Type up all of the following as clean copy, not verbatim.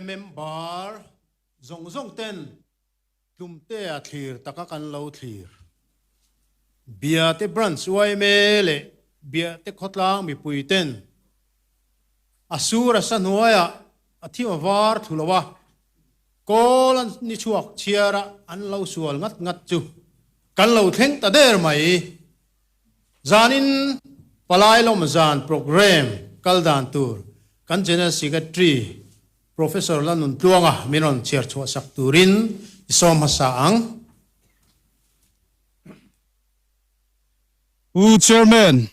Member zong ten tumte a thlir taka kan lo thlir bia te branch mele bia te khotlang mi puiten asura sanwaya athima war thulawa kolan ni chuak chiara an lo sual ngat chu kan lo thleng ta der mai zanin palai lom zan program kaldan tur kan general secretary Professor Lanun Tuanga minon chair chua sakturin isom hasaang Chairman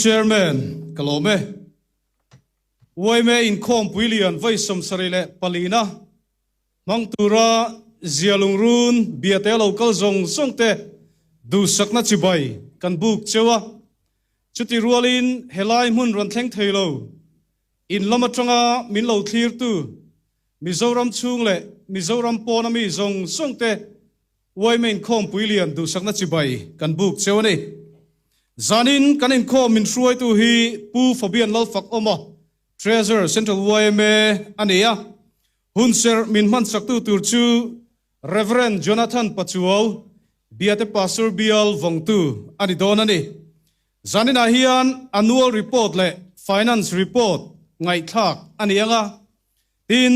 Chairman Kalome Waime in Khawmpui Lian Vai Samsarile Palina Mang Tura Zialungrun Biate local zong songte du sakna chibai kan buk chewa chuti rualin helai mun ran thleng thailo in lamatranga min lo thlir tu Mizoram chung le Mizoram ponami zong songte Waime Khawmpui Lian du sakna chibai kan buk chewani zanin kanin kho min hruai tu hi pu fabian lalfak oma treasure central Waime ania hunser min man saktu tur chu Reverend Jonathan Pachuaw biate pastor bial vongtu ani donani zanin ahian annual report le finance report ngai thak anianga tin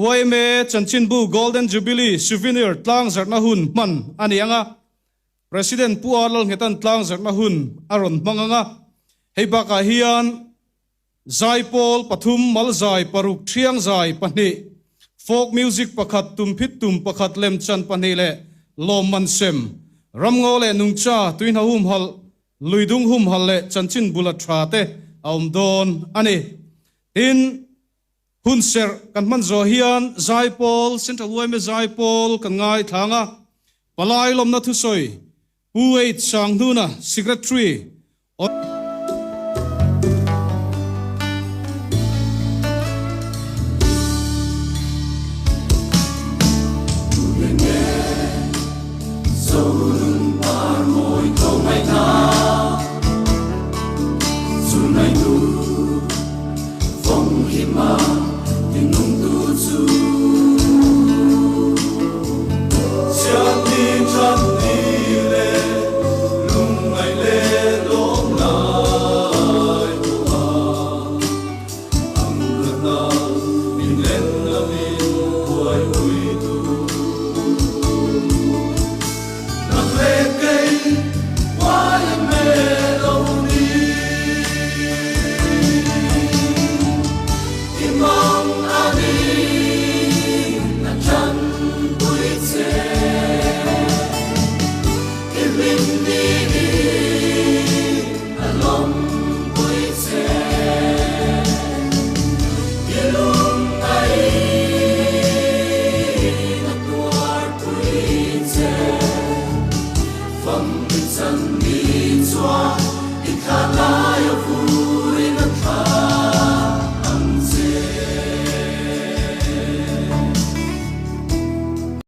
Waime chanchinbu golden jubilee souvenir tlang zarna hun man anianga President Pualal ngetan tlang zarna hun aron manganga heibaka hian Zaipol Pathum Malzai Paruk Thiang Zai Pani folk music pakhat tumpit tum pakhat lemchan pani le Lawm mansem ramngo le nungcha tuin hum hal luidung hum hal le chanchin bulat thate aumdon ani in hunser kan man zo hian Zaipol central Waime Zaipol kan ngai thanga palai lom na thu soi puei chang huna secretary